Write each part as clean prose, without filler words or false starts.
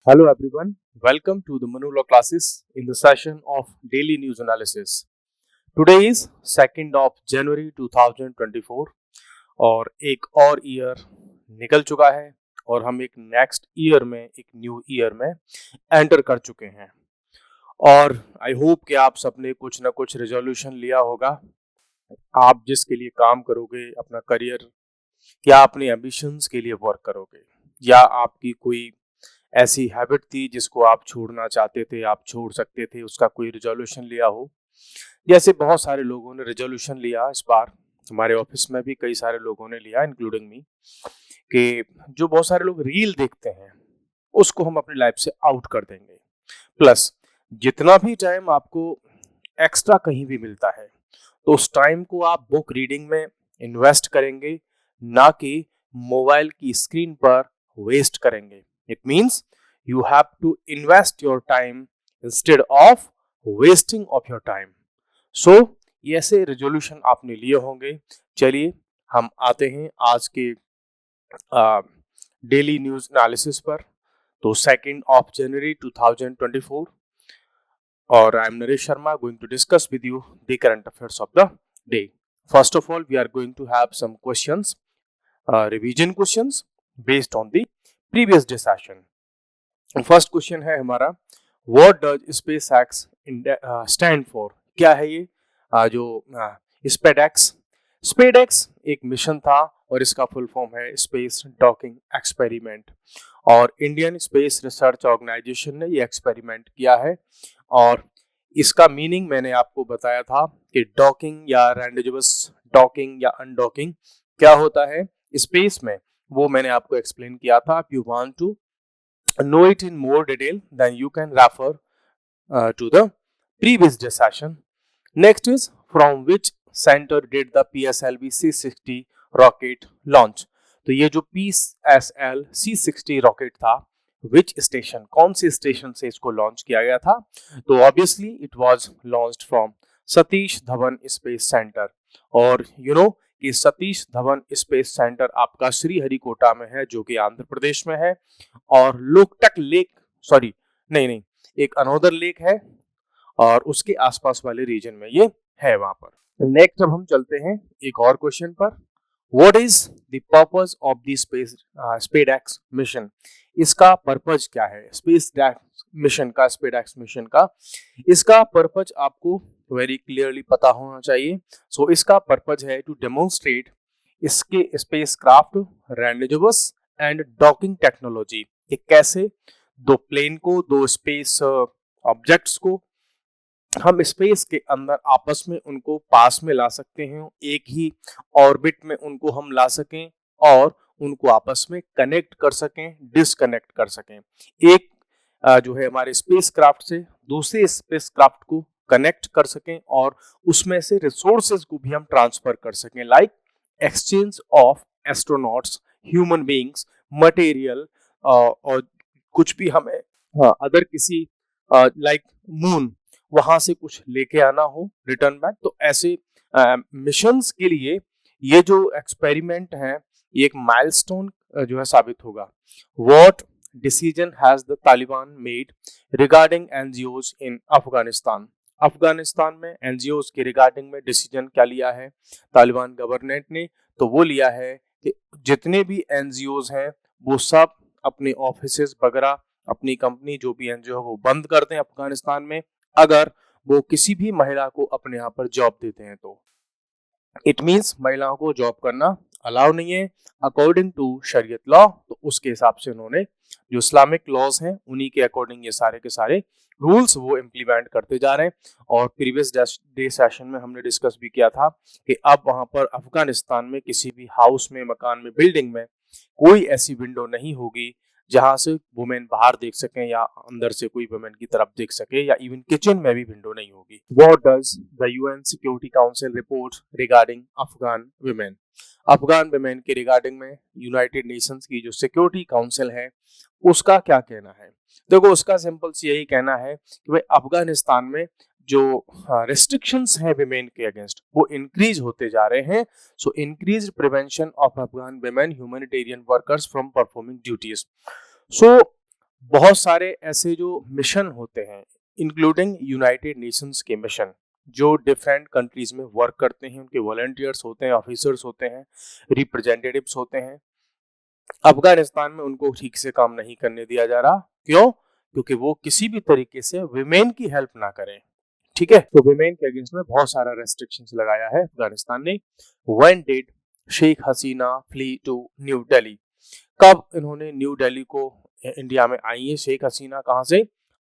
Hello everyone, welcome to the Manula classes in the session of daily news analysis. Today is 2nd of January 2024 और एक और year निकल चुका है और हम एक नेक्स्ट ईयर में एक न्यू ईयर में एंटर कर चुके हैं और आई होप कि आप सबने कुछ ना कुछ रेजोल्यूशन लिया होगा। आप जिसके लिए काम करोगे अपना करियर या अपने एम्बिशंस के लिए वर्क करोगे या आपकी कोई ऐसी हैबिट थी जिसको आप छोड़ना चाहते थे, आप छोड़ सकते थे, उसका कोई रिजोल्यूशन लिया हो। जैसे बहुत सारे लोगों ने रिजोल्यूशन लिया इस बार, हमारे ऑफिस में भी कई सारे लोगों ने लिया इंक्लूडिंग मी, कि जो बहुत सारे लोग रील देखते हैं उसको हम अपनी लाइफ से आउट कर देंगे। प्लस जितना भी टाइम आपको एक्स्ट्रा कहीं भी मिलता है तो उस टाइम को आप बुक रीडिंग में इन्वेस्ट करेंगे, ना कि मोबाइल की स्क्रीन पर वेस्ट करेंगे। It means you have to invest your time instead of wasting of your time. So ये ऐसे रेजोल्यूशन आपने लिए होंगे। चलिए हम आते हैं आज के डेली न्यूज एनालिसिस पर। तो 2nd of January 2024 और I am Naresh Sharma going to discuss with you the current affairs of the day. First of all, we are going to have some questions, revision questions based on the previous day session. First question है हमारा, what does SpaceX stand for? क्या है ये जो SpaceX? SpaceX एक mission था और इसका फुल फॉर्म है स्पेस डॉकिंग एक्सपेरिमेंट और इंडियन स्पेस रिसर्च ऑर्गेनाइजेशन ने ये एक्सपेरिमेंट किया है और इसका मीनिंग मैंने आपको बताया था कि डॉकिंग या रैंडोजिबस डॉकिंग या अनडॉकिंग क्या होता है स्पेस में, वो मैंने आपको एक्सप्लेन किया था। If you want to know it in more detail then you can refer to the previous day session. Next is, from which center did the PSLV C60 rocket launch? तो ये जो PSL C60 rocket था, विच station, कौन से station से इसको launch किया गया था? तो obviously it was launched from Satish Dhawan space centre. और यू नो कि सतीश धवन स्पेस सेंटर आपका श्रीहरिकोटा में है जो कि आंध्र प्रदेश में है। और लोकटक लेक, सॉरी नहीं, एक अनोदर लेक है और उसके आसपास वाले रीजन में ये है वहां पर। नेक्स्ट अब हम चलते हैं एक और क्वेश्चन पर। What is the purpose of the SpaceX mission? इसका पर्पज क्या है स्पेसएक्स मिशन का, स्पेसएक्स मिशन का? इसका पर्पज आपको वेरी क्लियरली पता होना चाहिए। सो इसका पर्पज है टू डेमोन्स्ट्रेट इसके स्पेसक्राफ्ट रैंडोजिबस एंड डॉकिंग टेक्नोलॉजी, कि कैसे दो प्लेन को, दो स्पेस ऑब्जेक्ट्स को हम स्पेस के अंदर आपस में उनको पास में ला सकते हैं, एक ही ऑर्बिट में उनको हम ला सकें और उनको आपस में कनेक्ट कर सकें, डिसकनेक्ट कर सकें। एक जो है हमारे स्पेसक्राफ्ट से दूसरे स्पेसक्राफ्ट को कनेक्ट कर सकें और उसमें से रिसोर्सेज को भी हम ट्रांसफर कर सकें, like exchange of astronauts, human beings, material और कुछ भी हमें अदर किसी लाइक मून वहां से कुछ लेके आना हो रिटर्न बैक। तो ऐसे मिशंस के लिए ये जो एक्सपेरिमेंट है ये एक माइलस्टोन जो है साबित होगा। What decision has the Taliban made regarding NGOs in Afghanistan? Afghanistan में एनजीओज के रिगार्डिंग में डिसीजन क्या लिया है तालिबान गवर्नमेंट ने? तो वो लिया है कि जितने भी एनजीओज हैं वो सब अपने ऑफिसेज वगैरह, अपनी कंपनी जो भी एनजीओ है वो बंद कर दें अफगानिस्तान में, अगर वो किसी भी महिला को अपने यहाँ पर जॉब देते हैं तो। इट मीन्स महिलाओं को जॉब करना अलाउ नहीं है अकॉर्डिंग टू शरीयत लॉ। तो उसके हिसाब से उन्होंने जो इस्लामिक लॉज हैं उन्हीं के अकॉर्डिंग ये सारे के सारे रूल्स वो इम्प्लीमेंट करते जा रहे हैं। और प्रीवियस डे सेशन में हमने डिस्कस भी किया था कि अब वहां पर अफगानिस्तान में किसी भी हाउस में, मकान में, बिल्डिंग में कोई ऐसी विंडो नहीं होगी जहां से वुमेन बाहर देख सकें या अंदर से कोई वुमेन की तरफ देख सके, या इवन किचन में भी विंडो नहीं होगी। What does the UN security council report regarding Afghan women? Afghan women के रिगार्डिंग में यूनाइटेड नेशंस की जो सिक्योरिटी काउंसिल है उसका क्या कहना है? देखो उसका सिंपल सी यही कहना है कि भाई अफगानिस्तान में जो रेस्ट्रिक्शंस हैं विमेन के अगेंस्ट वो इंक्रीज होते जा रहे हैं। So increase prevention of Afghan women humanitarian workers from performing duties. So बहुत सारे ऐसे जो मिशन होते हैं, इंक्लूडिंग यूनाइटेड नेशंस के मिशन, जो डिफरेंट कंट्रीज में वर्क करते हैं, उनके वॉलंटियर्स होते हैं, ऑफिसर्स होते हैं, रिप्रेजेंटेटिव्स होते हैं, अफगानिस्तान में उनको ठीक से काम नहीं करने दिया जा रहा। क्यों? क्योंकि वो किसी भी तरीके से विमेन की हेल्प ना करें। ठीक है, तो विमेन के अगेंस्ट में बहुत सारा रेस्ट्रिक्शंस लगाया है अफगानिस्तान ने। When did Sheikh Hasina flee to New Delhi? कब इन्होंने न्यू दिल्ली को इंडिया में आई है शेख हसीना? कहाँ से?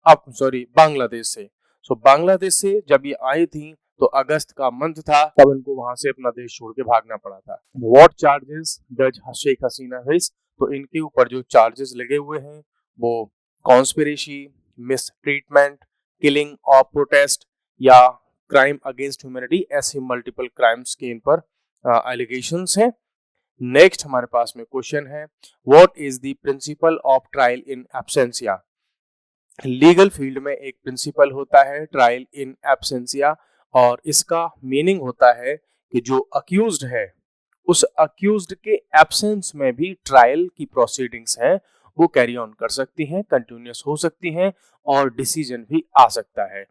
अब सॉरी, बांग्लादेश से। सो बांग्लादेश से जब ये आई थी तो अगस्त का मंथ था, तब इनको वहां से अपना देश छोड़ के भागना पड़ा था। What charges does Sheikh Hasina face? तो इनके ऊपर जो चार्जेस लगे हुए हैं वो conspiracy, mistreatment, killing of protest या क्राइम अगेंस्ट ह्यूमैनिटी, ऐसे मल्टीपल क्राइम्स के इन पर एलिगेशंस हैं। नेक्स्ट हमारे पास में क्वेश्चन है, what is the principle of trial in absentia? Legal field में एक प्रिंसिपल होता है ट्रायल इन एब्सेंसिया, और इसका मीनिंग होता है कि जो अक्यूज्ड है उस अक्यूज्ड के एब्सेंस में भी ट्रायल की प्रोसीडिंग्स हैं वो कैरी ऑन कर सकती हैं, कंटिन्यूस हो सकती हैं और डिसीजन भी आ सकता है,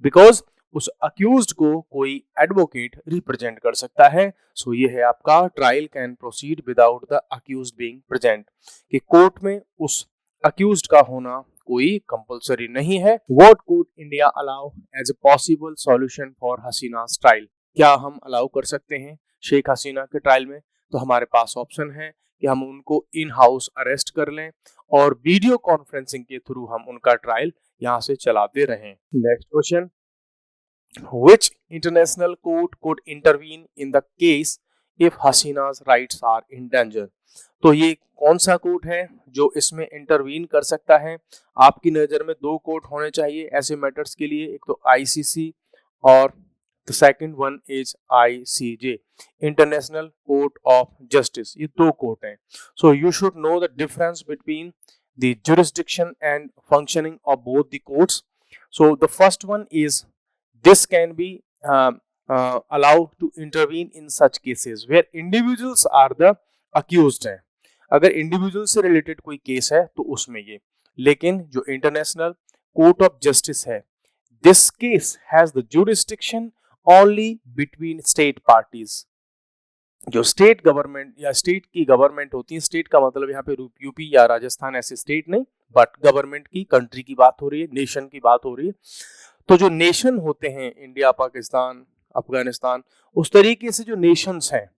बिकॉज उस अक्यूज्ड को कोई एडवोकेट रिप्रेजेंट कर सकता है। सो ये है आपका trial can proceed without the accused being present, कि कोर्ट में उस अक्यूज्ड का होना कोई कंपलसरी नहीं है। What could India allow as a possible solution for हसीना's ट्रायल? क्या हम अलाउ कर सकते हैं शेख हसीना के ट्रायल में? तो हमारे पास ऑप्शन है कि हम उनको इन हाउस अरेस्ट कर लें और वीडियो कॉन्फ्रेंसिंग के थ्रू हम उनका ट्रायल यहाँ से चलाते रहें। Next question, which international court could intervene in the case if Hasina's rights are in danger? तो ये कौन सा कोर्ट है जो इसमें इंटरवीन कर सकता है? आपकी नजर में दो कोर्ट होने चाहिए ऐसे मैटर्स के लिए, एक तो आईसीसी और the second one is ICJ, international court of justice. ये दो कोर्ट हैं। So you should know the difference between the jurisdiction and functioning of both the courts. So the first one is, this can be allowed to intervene in such cases where individuals are the accused है। अगर individual से related कोई case है तो उसमें ये, लेकिन जो इंटरनेशनल कोर्ट ऑफ जस्टिस है, this case has the jurisdiction only between state parties. जो स्टेट गवर्नमेंट या स्टेट की गवर्नमेंट होती है, स्टेट का मतलब यहाँ पे यूपी या राजस्थान ऐसे स्टेट नहीं, बट गवर्नमेंट की, कंट्री की बात हो रही है, नेशन की बात हो रही है। तो जो नेशन होते हैं, इंडिया, पाकिस्तान, अफगानिस्तान, उस तरीके से जो नेशंस हैं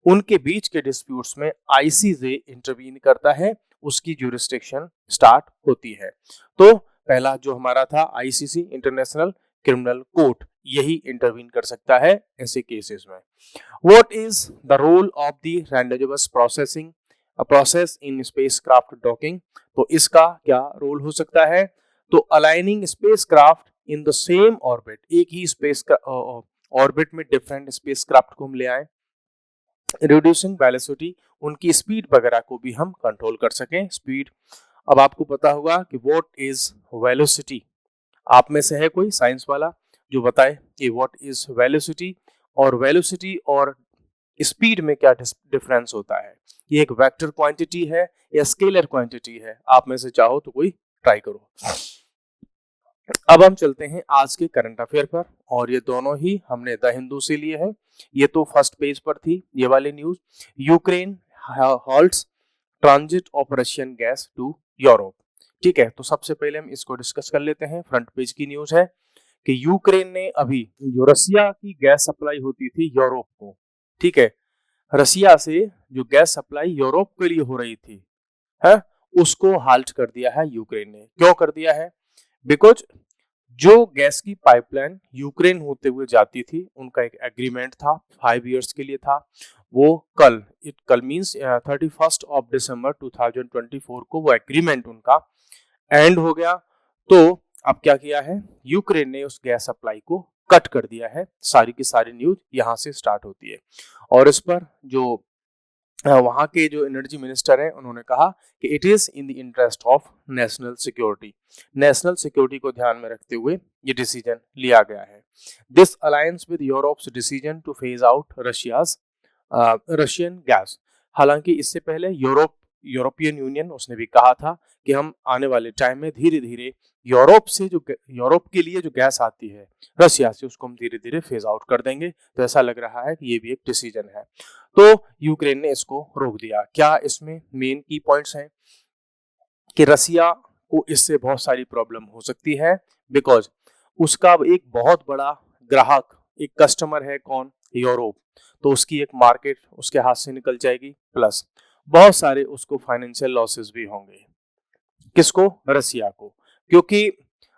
उनके बीच के डिस्प्यूट्स में आईसीजे इंटरवीन करता है, उसकी ज्यूरिस्डिक्शन स्टार्ट होती है। तो पहला जो हमारा था आईसीसी, इंटरनेशनल क्रिमिनल कोर्ट, यही इंटरवीन कर सकता है ऐसे केसेस में। What is the role of the rendezvous processing process in spacecraft docking? तो इसका क्या रोल हो सकता है? तो aligning spacecraft in the same orbit, एक ही स्पेस ऑर्बिट में डिफरेंट स्पेसक्राफ्ट को हम ले आए, रिड्यूसिंग वेलोसिटी, उनकी स्पीड वगैरह को भी हम कंट्रोल कर सकें, स्पीड। अब आपको पता होगा कि व्हाट इज वेलोसिटी? आप में से है कोई साइंस वाला जो बताए कि व्हाट इज वेलोसिटी, और वेलोसिटी और स्पीड में क्या डिफरेंस होता है? ये एक वेक्टर क्वांटिटी है या स्केलर क्वांटिटी है? आप में से चाहो तो कोई ट्राई करो। अब हम चलते हैं आज के करंट अफेयर पर, और ये दोनों ही हमने द हिंदू से लिए हैं। ये तो फर्स्ट पेज पर थी ये वाली news, Ukraine halts transit of Russian gas to Europe. ठीक है, तो सबसे पहले हम इसको डिस्कस कर लेते हैं। फ्रंट पेज की न्यूज है कि यूक्रेन ने अभी, जो रसिया की गैस सप्लाई होती थी यूरोप को, ठीक है, रसिया से जो गैस सप्लाई यूरोप के लिए हो रही थी है, उसको हाल्ट कर दिया है यूक्रेन ने। क्यों कर दिया है? बिकॉज जो गैस की पाइपलाइन यूक्रेन होते हुए जाती थी, उनका एक एग्रीमेंट था 5 इयर्स के लिए था, वो कल मींस 31 ऑफ दिसंबर 2024 को वो एग्रीमेंट उनका एंड हो गया। तो अब क्या किया है, यूक्रेन ने उस गैस सप्लाई को कट कर दिया है। सारी की सारी न्यूज यहाँ से स्टार्ट होती है, और इस पर जो वहाँ के जो एनर्जी मिनिस्टर हैं उन्होंने कहा कि it is in the interest of national security, national security को ध्यान में रखते हुए ये डिसीजन लिया गया है। This alliance with Europe's decision two phase out Russian gas. हालांकि इससे पहले यूरोप यूरोपियन यूनियन, उसने भी कहा था कि हम आने वाले टाइम में धीरे धीरे यूरोप के लिए जो गैस आती है रशिया से, उसको हम धीरे धीरे फेज आउट कर देंगे। तो ऐसा लग रहा है कि ये भी एक डिसीजन है। तो यूक्रेन ने इसको रोक दिया। क्या इसमें मेन की पॉइंट्स हैं कि रसिया को इससे बहुत सारी प्रॉब्लम हो सकती है, बिकॉज उसका एक बहुत बड़ा ग्राहक, एक कस्टमर है कौन, यूरोप। तो उसकी एक मार्केट उसके हाथ से निकल जाएगी, प्लस बहुत सारे उसको फाइनेंशियल लॉसेस भी होंगे। किसको? रसिया को। क्योंकि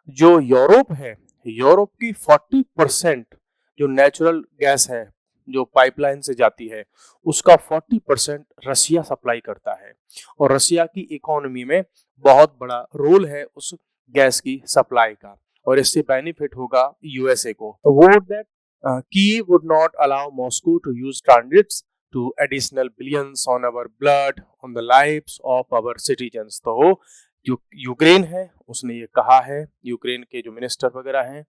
जो यूरोप है, यूरोप की 40% जो नेचुरल गैस है जो पाइपलाइन से जाती है, उसका 40% रसिया सप्लाई करता है। और रसिया की इकोनॉमी में बहुत बड़ा रोल है उस गैस की सप्लाई का, और इससे बेनिफिट होगा यूएसए को। वो that Kyiv would not allow Moscow to use transits to additional billions on our blood, on the lives of our citizens। तो जो यूक्रेन है उसने ये कहा है, यूक्रेन के जो मिनिस्टर वगैरह हैं,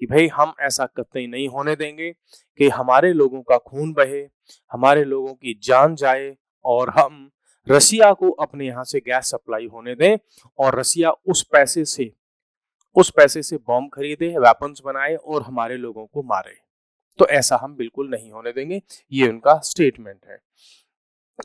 कि भाई हम ऐसा कतई नहीं होने देंगे कि हमारे लोगों का खून बहे, हमारे लोगों की जान जाए, और हम रसिया को अपने यहाँ से गैस सप्लाई होने दें, और रसिया उस पैसे से बॉम्ब खरीदे, वेपन्स बनाए और हमारे लोगों को मारे। तो ऐसा हम बिल्कुल नहीं होने देंगे, ये उनका स्टेटमेंट है।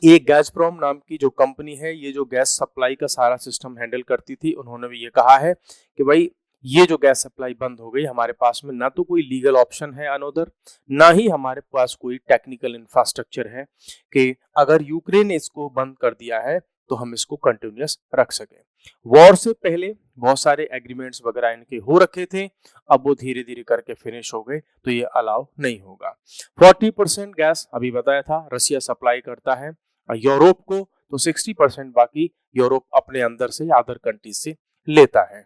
एक गैज़प्रोम नाम की जो कंपनी है, ये जो गैस सप्लाई का सारा सिस्टम हैंडल करती थी, उन्होंने भी ये कहा है कि भाई ये जो गैस सप्लाई बंद हो गई, हमारे पास में ना तो कोई लीगल ऑप्शन है अनोदर, ना ही हमारे पास कोई टेक्निकल इंफ्रास्ट्रक्चर है कि अगर यूक्रेन ने इसको बंद कर दिया है तो हम इसको कंटिन्यूअस रख सकें। वॉर से पहले बहुत सारे एग्रीमेंट्स वगैरह इनके हो रखे थे, अब वो धीरे धीरे करके फिनिश हो गए, तो ये अलाउ नहीं होगा। 40% गैस अभी बताया था रसिया सप्लाई करता है यूरोप को, तो 60% बाकी यूरोप अपने अंदर से या अदर कंट्रीज से लेता है।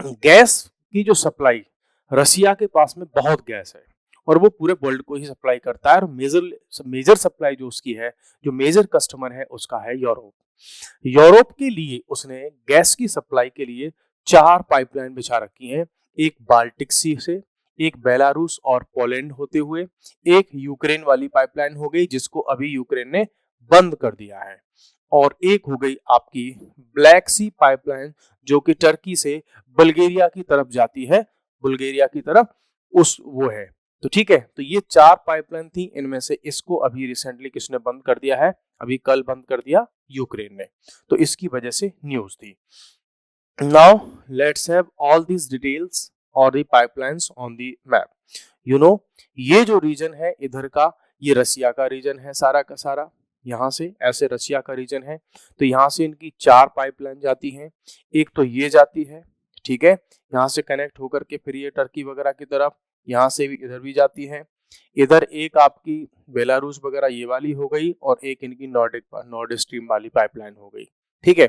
गैस की जो सप्लाई, रसिया के पास में बहुत गैस है और वो पूरे वर्ल्ड को ही सप्लाई करता है, और मेजर सप्लाई जो उसकी है, जो मेजर कस्टमर है उसका है यूरोप। यूरोप के लिए उसने गैस की सप्लाई के लिए 4 पाइपलाइन बिछा रखी हैं, एक बाल्टिक सी से, एक बेलारूस और पोलैंड होते हुए, एक यूक्रेन वाली पाइपलाइन हो गई जिसको अभी यूक्रेन ने बंद कर दिया है, और एक हो गई आपकी ब्लैक सी पाइपलाइन जो कि टर्की से बल्गेरिया की तरफ जाती है, बुल्गारिया की तरफ उस वो है। तो ठीक है, तो ये 4 पाइपलाइन थी, इनमें से इसको अभी रिसेंटली किसने बंद कर दिया है? अभी कल बंद कर दिया यूक्रेन ने, तो इसकी वजह से न्यूज थी। Now let's have all these details और the pipelines on the map. You know, ये जो रीजन है इधर का, ये रसिया का रीजन है सारा का सारा, यहाँ से ऐसे रसिया का रीजन है। तो यहाँ से इनकी 4 पाइपलाइन जाती हैं, एक तो ये जाती है, ठीक है, यहाँ से कनेक्ट होकर के फिर ये टर्की वगैरह की तरफ, यहाँ से भी इधर भी जाती है, इधर एक आपकी बेलारूस वगैरह ये वाली हो गई, और एक इनकी नॉर्ड स्ट्रीम वाली पाइपलाइन हो गई। ठीक है,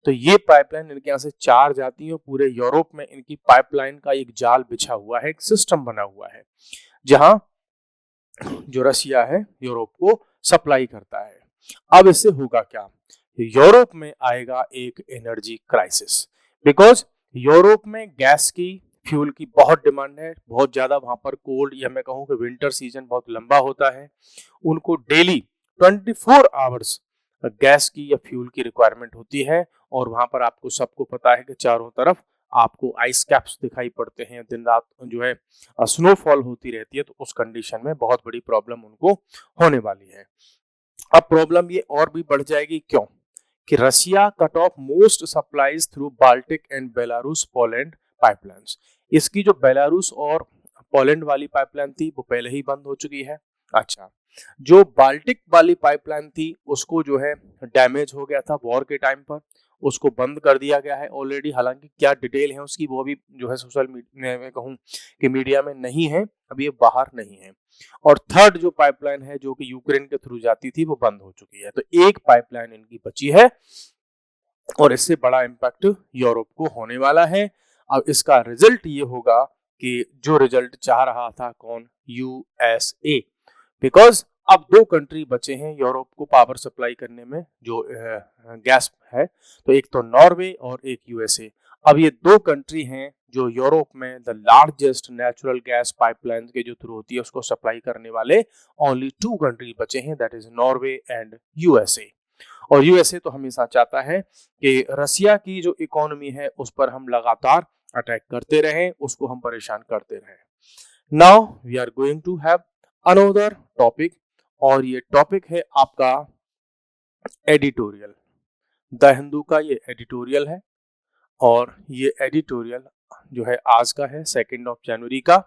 तो ये पाइपलाइन इनके यहाँ से 4 जाती है, पूरे यूरोप में इनकी पाइपलाइन का एक जाल बिछा हुआ है, एक सिस्टम बना हुआ है, जहां जो रसिया है यूरोप को सप्लाई करता है। अब इससे होगा क्या? यूरोप में आएगा एक एनर्जी क्राइसिस, बिकॉज यूरोप में गैस की, फ्यूल की बहुत डिमांड है, बहुत ज्यादा। वहां पर कोल्ड, या मैं कहूँ कि विंटर सीजन बहुत लंबा होता है, उनको डेली 24 आवर्स गैस की या फ्यूल की रिक्वायरमेंट होती है, और वहां पर आपको सबको पता है कि चारों तरफ आपको आइस कैप्स दिखाई पड़ते हैं, दिन रात जो है स्नोफॉल होती रहती है, तो उस कंडीशन में बहुत बड़ी प्रॉब्लम उनको होने वाली है। अब प्रॉब्लम ये और भी बढ़ जाएगी, क्यों? कि Russia cut off most supplies through Baltic and Belarus Poland pipelines. इसकी जो बेलारूस और पोलैंड वाली पाइपलाइन थी वो पहले ही बंद हो चुकी है। अच्छा, जो बाल्टिक वाली पाइपलाइन थी उसको जो है डैमेज हो गया था वॉर के टाइम पर, उसको बंद कर दिया गया है ऑलरेडी। हालांकि क्या डिटेल है उसकी वो भी जो है सोशल मीडिया में कहूँ कि मीडिया में नहीं है, अभी ये बाहर नहीं है। और थर्ड जो पाइपलाइन है जो कि यूक्रेन के थ्रू जाती थी वो बंद हो चुकी है, तो एक पाइपलाइन इनकी बची है, और इससे बड़ा इम्पैक्ट यूरोप को होने वाला है। अब इसका रिजल्ट ये होगा कि जो रिजल्ट चाह रहा था कौन? यूएसए, बिकॉज अब 2 कंट्री बचे हैं यूरोप को पावर सप्लाई करने में जो गैस है, तो एक तो नॉर्वे और एक यूएसए। अब ये 2 कंट्री हैं जो यूरोप में the largest natural gas pipeline के जो थ्रू होती है उसको सप्लाई करने वाले ओनली 2 कंट्री बचे हैं, that is Norway and USA. और यूएसए तो हमेशा चाहता है कि रसिया की जो इकोनॉमी है उस पर हम लगातार अटैक करते रहें, उसको हम परेशान करते रहें। Now we are going to have another topic, और ये टॉपिक है आपका एडिटोरियल। द हिंदू का ये एडिटोरियल है, और ये एडिटोरियल जो है आज का है 2 जनवरी का।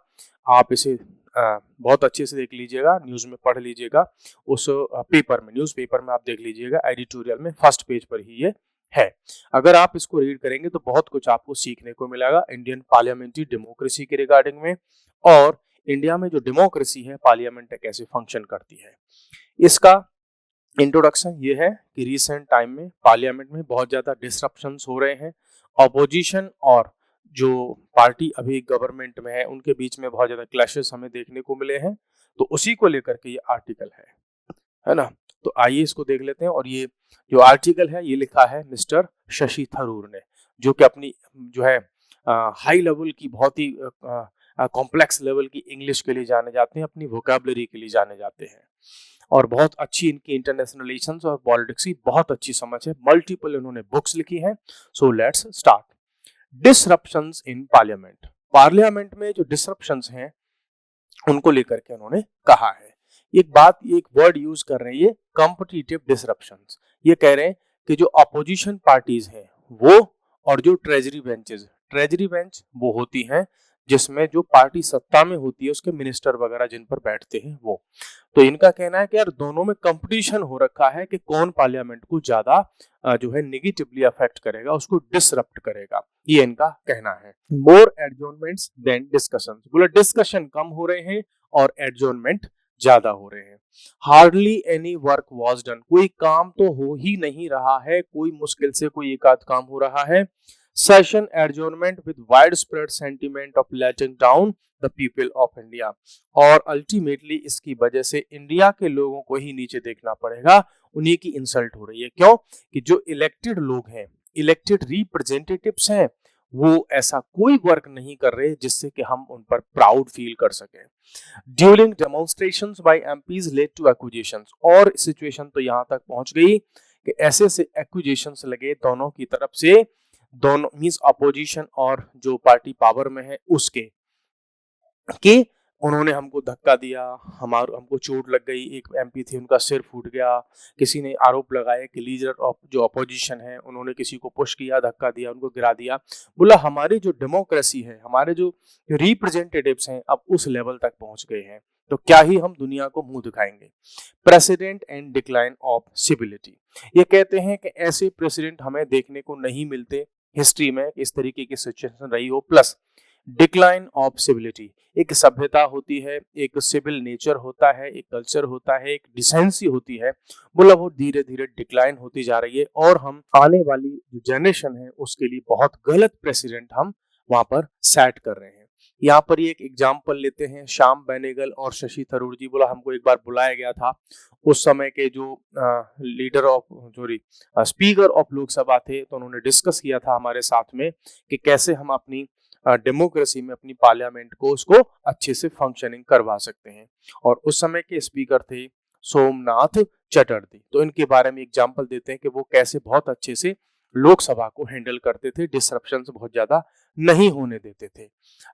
आप इसे बहुत अच्छे से देख लीजिएगा, न्यूज़ में पढ़ लीजिएगा, उस पेपर में, न्यूज़पेपर में आप देख लीजिएगा, एडिटोरियल में फर्स्ट पेज पर ही ये है। अगर आप इसको रीड करेंगे तो बहुत कुछ आपको सीखने को मिलेगा इंडियन पार्लियामेंट्री डेमोक्रेसी के रिगार्डिंग में, और इंडिया में जो डेमोक्रेसी है, पार्लियामेंट कैसे फंक्शन करती है। इसका इंट्रोडक्शन ये है कि रिसेंट टाइम में पार्लियामेंट में बहुत ज़्यादा डिसरप्शंस हो रहे हैं। अपोजिशन और जो पार्टी अभी गवर्नमेंट में है उनके बीच में बहुत ज़्यादा क्लैशेस हमें देखने को मिले हैं, तो उसी को लेकर के ये आर्टिकल है ना। तो आइए इसको देख लेते हैं। और ये जो आर्टिकल है ये लिखा है मिस्टर शशि थरूर ने, जो कि अपनी जो है हाई लेवल की, बहुत ही कॉम्प्लेक्स लेवल की इंग्लिश के लिए जाने जाते हैं, अपनी वोकैबुलरी के लिए जाने जाते हैं, और बहुत अच्छी इनकी इंटरनेशनल रिलेशंस और पॉलिटिक्स की बहुत अच्छी समझ है। मल्टीपल इन्होंने बुक्स लिखी हैं। So let's start. Disruptions in parliament. Parliament में जो डिसरप्शंस हैं उनको लेकर के उन्होंने कहा है। एक वर्ड यूज कर रहे हैं ये, कॉम्पिटिटिव डिसरप्शंस। ये कह रहे हैं कि जो अपोजिशन पार्टीज हैं वो, और जो ट्रेजरी बेंच वो होती हैं जिसमें जो पार्टी सत्ता में होती है उसके मिनिस्टर वगैरह जिन पर बैठते हैं वो, तो इनका कहना है कि यार दोनों में कंपटीशन हो रखा है कि कौन पार्लियामेंट को ज्यादा जो है निगेटिवली अफेक्ट करेगा, उसको डिसरप्ट करेगा, ये इनका कहना है। मोर एडजॉर्नमेंट्स देन डिस्कशंस। बोला डिस्कशन कम हो रहे हैं और एडजॉर्नमेंट ज्यादा हो रहे हैं। Hardly any work was done. कोई काम तो हो ही नहीं रहा है, कोई मुश्किल से कोई एक आध काम हो रहा है। Session adjournment with wide spread sentiment of letting down the people of India. और अल्टीमेटली इसकी वजह से इंडिया के लोगों को ही नीचे देखना पड़ेगा, उन्हीं की इंसल्ट हो रही है। क्यों? कि जो इलेक्टेड लोग हैं, इलेक्टेड रिप्रेजेंटेटिव्स हैं, वो ऐसा कोई वर्क नहीं कर रहे जिससे कि हम उन पर प्राउड फील कर सकें। During demonstrations by MPs led to accusations. और सिचुएशन तो यहां तक पहुंच गई कि ऐसे से एक्यूजेशंस लगे दोनों की तरफ से, दोनों मींस अपोजिशन और जो पार्टी पावर में है उसके, कि उन्होंने हमको धक्का दिया, हमको चोट लग गई, एक एमपी थे उनका सिर फूट गया, किसी ने आरोप लगाया कि लीडर ऑफ जो अपोजिशन है उन्होंने किसी को पुश किया, धक्का दिया, उनको गिरा दिया। बोला हमारी जो डेमोक्रेसी है, हमारे जो रिप्रेजेंटेटिव्स हैं अब उस लेवल तक पहुंच गए हैं, तो क्या ही हम दुनिया को मुंह दिखाएंगे। President and decline of civility. ये कहते हैं कि ऐसे प्रेसिडेंट हमें देखने को नहीं मिलते हिस्ट्री में, इस तरीके की सिचुएशन रही हो। प्लस डिक्लाइन ऑफ सिविलिटी, एक सभ्यता होती है, एक सिविल नेचर होता है, एक कल्चर होता है, एक डिसेंसी होती है, बोला वो धीरे धीरे डिक्लाइन होती जा रही है, और हम आने वाली जो जनरेशन है उसके लिए बहुत गलत प्रेसिडेंट हम वहां पर सेट कर रहे हैं। यहाँ पर ये एक एग्जाम्पल लेते हैं, श्याम बेनेगल और शशि थरूर जी। बोला हमको एक बार बुलाया गया था, उस समय के जो लीडर ऑफ जो स्पीकर ऑफ लोकसभा थे, तो उन्होंने डिस्कस किया था हमारे साथ में कि कैसे हम अपनी डेमोक्रेसी में अपनी पार्लियामेंट को उसको अच्छे से फंक्शनिंग करवा सकते हैं। और उस समय के स्पीकर थे सोमनाथ चटर्जी। तो इनके बारे में एग्जांपल देते हैं कि वो कैसे बहुत अच्छे से लोकसभा को हैंडल करते थे, डिसरप्शंस बहुत ज्यादा नहीं होने देते थे,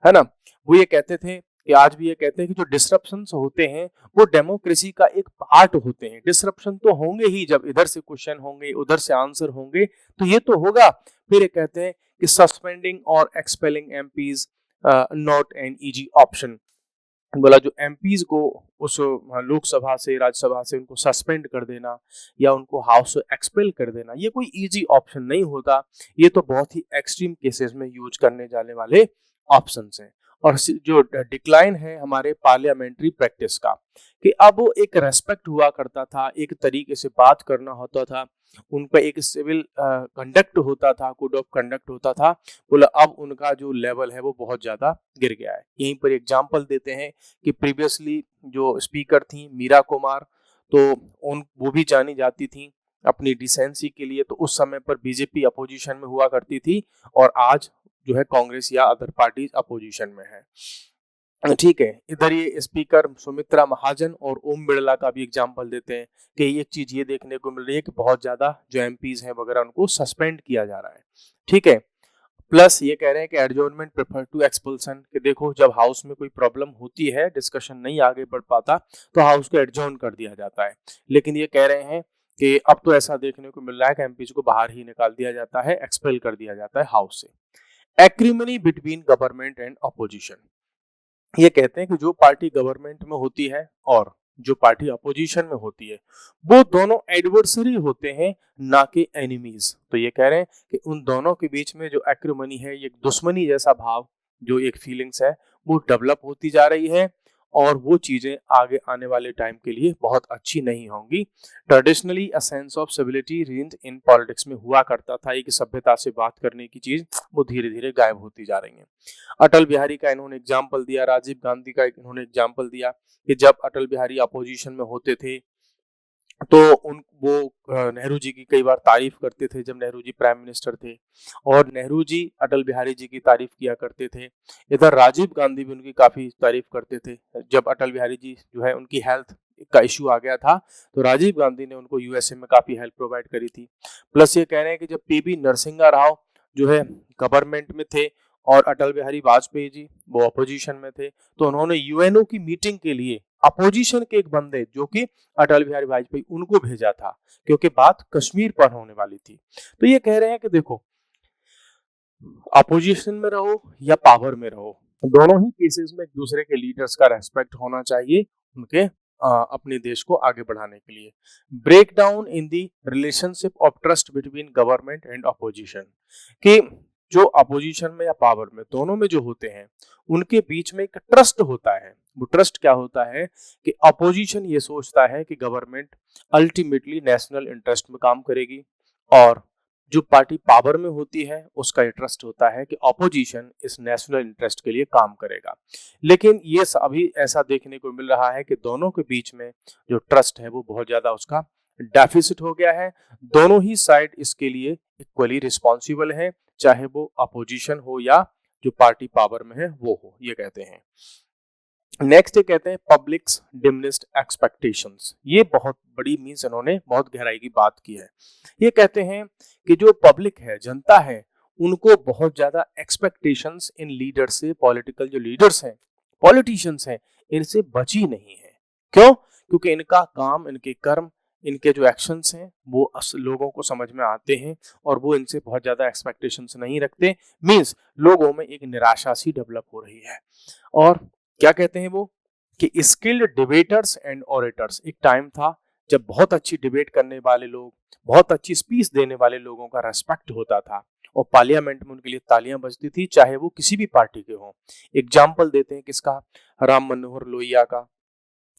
है ना। वो ये कहते थे कि आज भी ये कहते हैं कि जो डिसरप्शंस होते हैं वो डेमोक्रेसी का एक पार्ट होते हैं। डिसरप्शन तो होंगे ही, जब इधर से क्वेश्चन होंगे, उधर से आंसर होंगे, तो ये तो होगा। फिर ये कहते हैं कि सस्पेंडिंग और expelling MPs not an easy option. बोला जो एमपीज को उस लोकसभा से, राज्यसभा से उनको सस्पेंड कर देना या उनको हाउस से एक्सपेल कर देना, ये कोई इजी ऑप्शन नहीं होता, ये तो बहुत ही एक्सट्रीम केसेस में यूज करने जाने वाले ऑप्शंस हैं। और जो डिक्लाइन है हमारे पार्लियामेंट्री प्रैक्टिस का, कि अब वो एक रेस्पेक्ट हुआ करता था, एक तरीके से बात करना होता था, उनका एक सिविल कंडक्ट होता था, कोड ऑफ कंडक्ट होता था। बोला अब उनका जो लेवल है वो बहुत ज्यादा गिर गया है। यहीं पर एग्जांपल देते हैं कि प्रीवियसली जो स्पीकर थी मीरा कुमार, तो वो भी जानी जाती थी अपनी डिसेंसी के लिए, तो उस समय पर बीजेपी अपोजिशन में हुआ करती थी, और आज जो है कांग्रेस या अदर पार्टीज अपोजिशन में है। ठीक है, इधर ये स्पीकर सुमित्रा महाजन और ओम बिरला का भी एग्जांपल देते हैं कि एक चीज ये देखने को मिल रही है कि बहुत ज्यादा जो एमपीज हैं वगैरह उनको सस्पेंड किया जा रहा है। ठीक है, प्लस ये कह रहे हैं कि एडजॉर्नमेंट प्रेफर टू एक्सपल्सन, कि देखो जब हाउस में कोई प्रॉब्लम होती है, डिस्कशन नहीं आगे बढ़ पाता, तो हाउस को एडजॉर्न कर दिया जाता है। लेकिन ये कह रहे हैं कि अब तो ऐसा देखने को मिल रहा है कि एमपीज को बाहर ही निकाल दिया जाता है, एक्सपेल कर दिया जाता है हाउस से। एक्रीमनी बिटवीन गवर्नमेंट एंड अपोजिशन, ये कहते हैं कि जो पार्टी गवर्नमेंट में होती है और जो पार्टी अपोजिशन में होती है वो दोनों एडवर्सरी होते हैं, ना कि एनिमीज। तो ये कह रहे हैं कि उन दोनों के बीच में जो एक्रिमनी है, ये दुश्मनी जैसा भाव, जो एक फीलिंग्स है, वो डेवलप होती जा रही है और वो चीजें आगे आने वाले टाइम के लिए बहुत अच्छी नहीं होंगी। Traditionally a sense of civility range in politics में हुआ करता था, एक सभ्यता से बात करने की चीज वो धीरे धीरे गायब होती जा रही है। अटल बिहारी का इन्होंने एग्जाम्पल दिया, राजीव गांधी का इन्होंने एग्जाम्पल दिया कि जब अटल बिहारी अपोजिशन में होते थे तो वो नेहरू जी की कई बार तारीफ करते थे जब नेहरू जी प्राइम मिनिस्टर थे, और नेहरू जी अटल बिहारी जी की तारीफ किया करते थे। इधर राजीव गांधी भी उनकी काफी तारीफ करते थे। जब अटल बिहारी जी जो है उनकी हेल्थ का इश्यू आ गया था तो राजीव गांधी ने उनको यूएसए में काफी हेल्प प्रोवाइड करी थी। प्लस ये कह रहे हैं कि जब पीबी नरसिंहा राव जो है गवर्नमेंट में थे और अटल बिहारी वाजपेयी जी वो अपोजिशन में थे, तो उन्होंने यूएनओ की मीटिंग के लिए अपोजिशन के एक बंदे जो कि अटल बिहारी वाजपेयी उनको भेजा था, क्योंकि बात कश्मीर पर होने वाली थी। तो ये कह रहे हैं कि देखो अपोजिशन में रहो या पावर में रहो, दोनों ही केसेस में एक दूसरे के लीडर्स का रेस्पेक्ट होना चाहिए उनके अपने देश को आगे बढ़ाने के लिए। Breakdown in the relationship of trust between government and opposition, कि जो अपोजिशन में या पावर में दोनों में जो होते हैं उनके बीच में एक ट्रस्ट होता है। वो ट्रस्ट क्या होता है कि अपोजिशन ये सोचता है कि गवर्नमेंट अल्टीमेटली नेशनल इंटरेस्ट में काम करेगी, और जो पार्टी पावर में होती है उसका ये ट्रस्ट होता है कि ऑपोजिशन इस नेशनल इंटरेस्ट के लिए काम करेगा। लेकिन ये अभी ऐसा देखने को मिल रहा है कि दोनों के बीच में जो ट्रस्ट है वो बहुत ज्यादा उसका डेफिसिट हो गया है। दोनों ही साइड इसके लिए इक्वली रिस्पॉन्सिबल है, चाहे वो अपोजिशन हो या जो पार्टी पावर में है वो हो, ये कहते हैं। नेक्स्ट ये कहते हैं पब्लिक्स डिमिनिस्ड एक्सपेक्टेशंस, ये बहुत बड़ी मीन्स इन्होंने बहुत गहराई की बात की है। ये कहते हैं कि जो पब्लिक है, जनता है, उनको बहुत ज्यादा एक्सपेक्टेशंस इन लीडर से, पॉलिटिकल जो लीडर्स हैं, पॉलिटिशियंस हैं, इनसे बची नहीं है। क्यों? क्योंकि इनका काम, इनके कर्म, इनके जो एक्शंस हैं वो लोगों को समझ में आते हैं और वो इनसे बहुत ज्यादा एक्सपेक्टेशंस नहीं रखते। मीन्स लोगों में एक निराशा सी डेवलप हो रही है। और क्या कहते हैं वो कि स्किल्ड डिबेटर्स एंड ऑरेटर्स, एक टाइम था जब बहुत अच्छी डिबेट करने वाले लोग, बहुत अच्छी स्पीच देने वाले लोगों का रेस्पेक्ट होता था और पार्लियामेंट में उनके लिए तालियां बजती थी, चाहे वो किसी भी पार्टी के हों। एग्जाम्पल देते हैं किसका? राम मनोहर लोहिया का,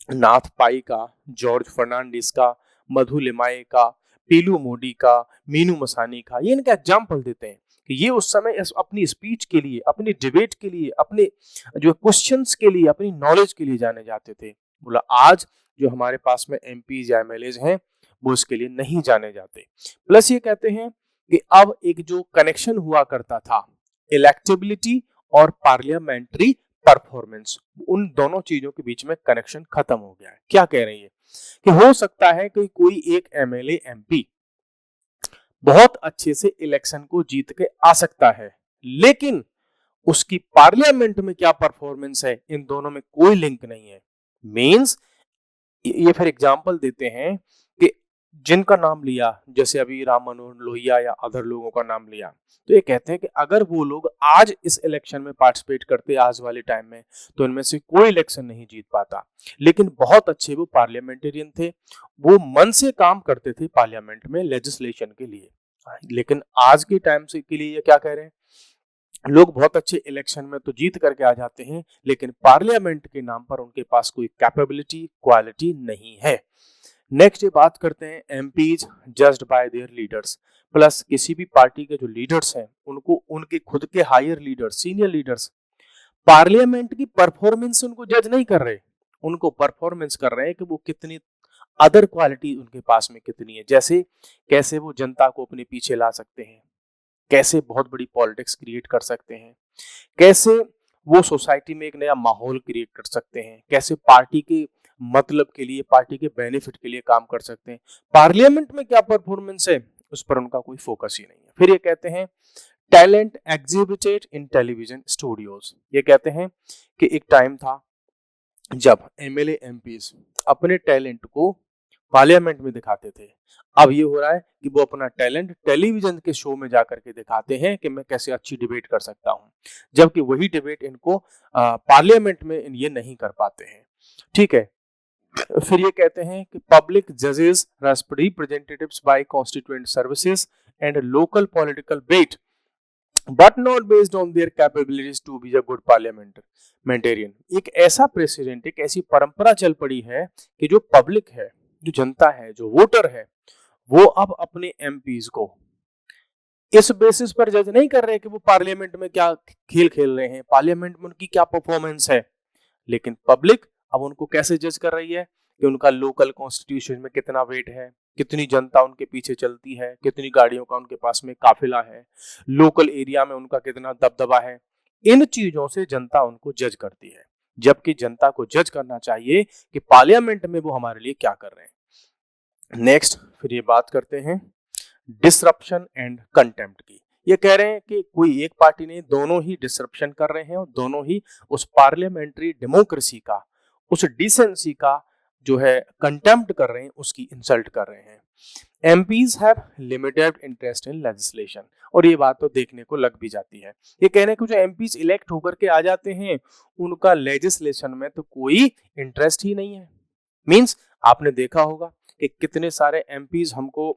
नाथ पाई का, जॉर्ज फर्नांडिस का, मधु लिमाये का, पीलू मोदी का, मीनू मसानी का, ये इनका एग्जाम्पल देते हैं कि ये उस समय अपनी स्पीच के लिए, अपनी डिबेट के लिए, अपने जो क्वेश्चंस के लिए, अपनी नॉलेज के लिए जाने जाते थे। बोला आज जो हमारे पास में एमपीज या एमएलएज हैं वो इसके लिए नहीं जाने जाते। प्लस ये कहते हैं कि अब एक जो कनेक्शन हुआ करता था इलेक्टेबिलिटी और पार्लियामेंट्री परफॉर्मेंस, उन दोनों चीजों के बीच में कनेक्शन खत्म हो गया है। क्या कह रही है कि हो सकता है कि कोई एक एमएलए एमपी बहुत अच्छे से इलेक्शन को जीत के आ सकता है, लेकिन उसकी पार्लियामेंट में क्या परफॉर्मेंस है, इन दोनों में कोई लिंक नहीं है। मींस ये फिर एग्जाम्पल देते हैं कि जिनका नाम लिया, जैसे अभी राम मनोहर लोहिया या अदर लोगों का नाम लिया, तो ये कहते हैं कि अगर वो लोग आज इस इलेक्शन में पार्टिसिपेट करते आज वाले टाइम में, तो इनमें से कोई इलेक्शन नहीं जीत पाता। लेकिन बहुत अच्छे वो पार्लियामेंटेरियन थे, वो मन से काम करते थे पार्लियामेंट में लेजिस्लेशन के लिए। लेकिन आज के टाइम से के लिए ये क्या कह रहे हैं, लोग बहुत अच्छे इलेक्शन में तो जीत करके आ जाते हैं, लेकिन पार्लियामेंट के नाम पर उनके पास कोई कैपेबिलिटी, क्वालिटी नहीं है। नेक्स्ट ये बात करते हैं MPs judged bye there leaders. Plus किसी भी पार्टी के जो लीडर्स हैं उनको उनके खुद के higher leaders, senior leaders parliament की परफॉर्मेंस उनको जज नहीं कर रहे, उनको परफॉर्मेंस कर रहे हैं कि वो कितनी अदर क्वालिटी उनके पास में कितनी है। जैसे कैसे वो जनता को अपने पीछे ला सकते हैं, कैसे बहुत बड़ी पॉलिटिक्स क्रिएट कर सकते हैं, कैसे वो सोसाइटी में एक नया माहौल क्रिएट कर सकते हैं, कैसे पार्टी के मतलब के लिए, पार्टी के बेनिफिट के लिए काम कर सकते हैं। पार्लियामेंट में क्या परफॉर्मेंस है उस पर उनका कोई फोकस ही नहीं है। फिर ये कहते हैं talent exhibited in television studios. ये कहते हैं कि एक टाइम था जब एमएलए एमपीज अपने टैलेंट को पार्लियामेंट में दिखाते थे। अब ये हो रहा है कि वो अपना टैलेंट टेलीविजन के शो में जाकर के दिखाते हैं कि मैं कैसे अच्छी डिबेट कर सकता हूं, जबकि वही डिबेट इनको पार्लियामेंट में ये नहीं कर पाते हैं। ठीक है, फिर ये कहते हैं कि पब्लिक जजेस representatives by constituent services and local political weight but not based on their capabilities to be a good parliamentarian. एक ऐसा प्रेसिडेंट, एक ऐसी परंपरा चल पड़ी है कि जो पब्लिक है, जो जनता है, जो वोटर है, वो अब अपने एमपीज को इस बेसिस पर जज नहीं कर रहे कि वो पार्लियामेंट में क्या खेल खेल रहे हैं, पार्लियामेंट में उनकी क्या परफॉर्मेंस है, लेकिन पब्लिक अब उनको कैसे जज कर रही है कि उनका लोकल कॉन्स्टिट्यूशन में कितना वेट है, कितनी जनता उनके पीछे चलती है, कितनी गाड़ियों का उनके पास में काफिला है, लोकल एरिया में उनका कितना दबदबा है। इन चीजों से जनता उनको जज करती है, जबकि जनता को जज करना चाहिए कि पार्लियामेंट में वो हमारे लिए क्या कर रहे हैं। नेक्स्ट, फिर ये बात करते हैं डिसरप्शन एंड कंटेम्प्ट की। ये कह रहे हैं कि कोई एक पार्टी ने दोनों ही डिसरप्शन कर रहे हैं और दोनों ही उस पार्लियामेंट्री डेमोक्रेसी का, उस डिसेंसी का जो है कंटेम्प्ट कर रहे हैं, उसकी इंसल्ट कर रहे हैं। MPs have limited interest in legislation, और ये बात तो देखने को लग भी जाती है। ये कह रहे हैं कि जो एमपीज इलेक्ट होकर के आ जाते हैं उनका लेजिस्लेशन में तो कोई इंटरेस्ट ही नहीं है। मींस आपने देखा होगा कि कितने सारे एमपीज हमको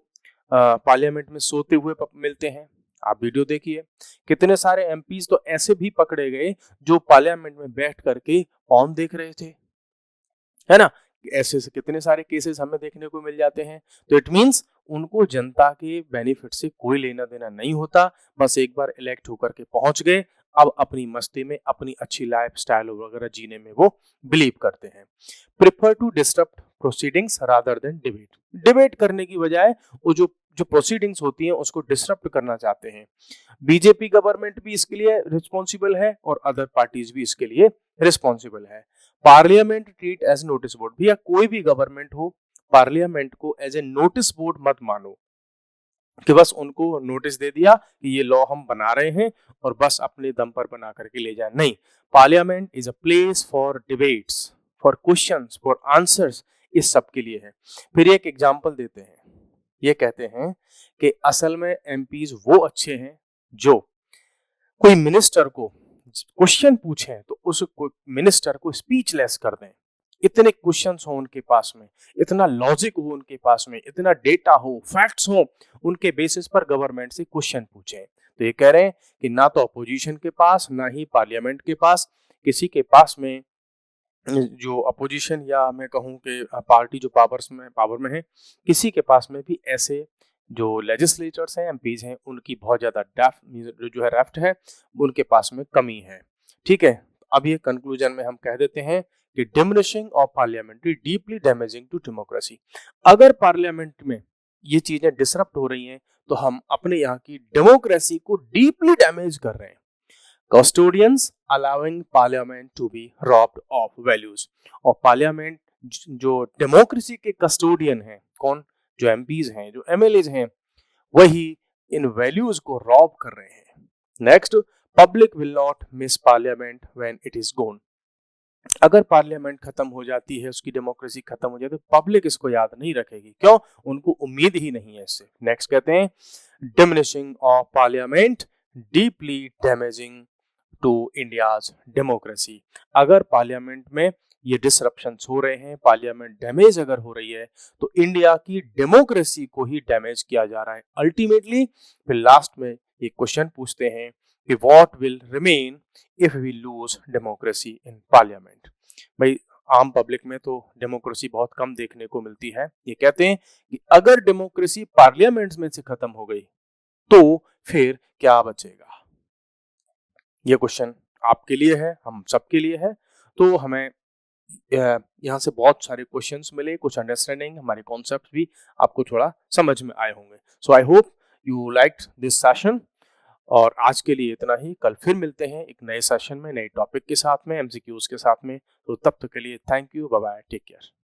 पार्लियामेंट में सोते हुए मिलते हैं। आप वीडियो देखिए, कितने सारे एमपीज तो ऐसे भी पकड़े गए जो पार्लियामेंट में बैठ करके पॉर्न देख रहे थे, है ना। ऐसे से कितने सारे केसेस हमें देखने को मिल जाते हैं। तो इट मींस उनको जनता के बेनिफिट से कोई लेना देना नहीं होता, बस एक बार इलेक्ट होकर के पहुंच गए, अब अपनी मस्ती में, अपनी अच्छी लाइफ स्टाइल वगैरह जीने में वो बिलीव करते हैं। Prefer to disturb proceedings rather than debate. Debate करने की बजाय वो जो प्रोसीडिंग्स होती हैं उसको डिस्टर्ब करना चाहते हैं। बीजेपी गवर्नमेंट भी इसके लिए रिस्पॉन्सिबल है और अदर पार्टीज भी इसके लिए रिस्पॉन्सिबल है। Parliament treat as notice board. भैया कोई भी गवर्नमेंट हो, पार्लियामेंट को एज ए नोटिस बोर्ड मत मानो कि बस उनको नोटिस दे दिया कि ये लॉ हम बना रहे हैं और बस अपने दम पर बना करके ले जाए। नहीं, parliament is a place for debates, for questions, for answers, इस सब के लिए है। फिर एक एग्जांपल देते हैं, ये कहते हैं कि असल में एमपीज वो अच्छे हैं जो कोई मिनिस्टर को क्वेश्चन पूछें तो उस मिनिस्टर को स्पीचलेस कर दें। इतने क्वेश्चंस हो उनके पास में, इतना लॉजिक हो उनके पास में, इतना डेटा हो, फैक्ट्स हो, उनके बेसिस पर गवर्नमेंट से क्वेश्चन पूछें। तो ये कह रहे हैं कि ना तो अपोजिशन के पास, ना ही पार्लियामेंट के पास, किसी के पास में जो अपोजिशन या मैं कहूँ कि पार्टी जो पावर में है, किसी के पास में भी ऐसे जो लेजिस्लेटर्स हैं, एमपीज हैं, उनकी बहुत ज्यादा जो है रेफ्ट है, उनके पास में कमी है। ठीक है, अब ये कंक्लूजन में हम कह देते हैं कि diminishing of parliamentary deeply damaging to democracy. अगर पार्लियामेंट में ये चीजें डिसरप्ट हो रही हैं तो हम अपने यहाँ की डेमोक्रेसी को डीपली डैमेज कर रहे हैं। Custodians allowing parliament to be robbed of values. और पार्लियामेंट जो डेमोक्रेसी के कस्टोडियन हैं, कौन? जो एमपीज हैं, जो एमएलएज हैं, वही इन वैल्यूज को रॉब कर रहे हैं। Next, public will not miss parliament when it is gone. अगर पार्लियामेंट खत्म हो जाती है, उसकी डेमोक्रेसी खत्म हो जाती है, तो पब्लिक इसको याद नहीं रखेगी। क्यों? उनको उम्मीद ही नहीं है इससे। नेक्स्ट कहते हैं diminishing of parliament deeply damaging to India's democracy. अगर पार्लियामेंट में ये डिसरप्शंस हो रहे हैं, पार्लियामेंट डैमेज अगर हो रही है, तो इंडिया की डेमोक्रेसी को ही डैमेज किया जा रहा है अल्टीमेटली। फिर लास्ट में ये क्वेश्चन पूछते हैं कि what will remain if we lose democracy in parliament. भाई आम पब्लिक में तो डेमोक्रेसी बहुत कम देखने को मिलती है। ये कहते हैं कि अगर डेमोक्रेसी पार्लियामेंट में से खत्म हो गई तो फिर क्या बचेगा। ये क्वेश्चन आपके लिए है, हम सबके लिए है। तो हमें यहाँ से बहुत सारे क्वेश्चंस मिले, कुछ अंडरस्टैंडिंग, हमारे कॉन्सेप्ट भी आपको थोड़ा समझ में आए होंगे। So I hope you liked this session. और आज के लिए इतना ही। कल फिर मिलते हैं एक नए सेशन में, नए टॉपिक के साथ में, एमसीक्यूज के साथ में। तो तब तक के लिए thank you, bye bye, take care.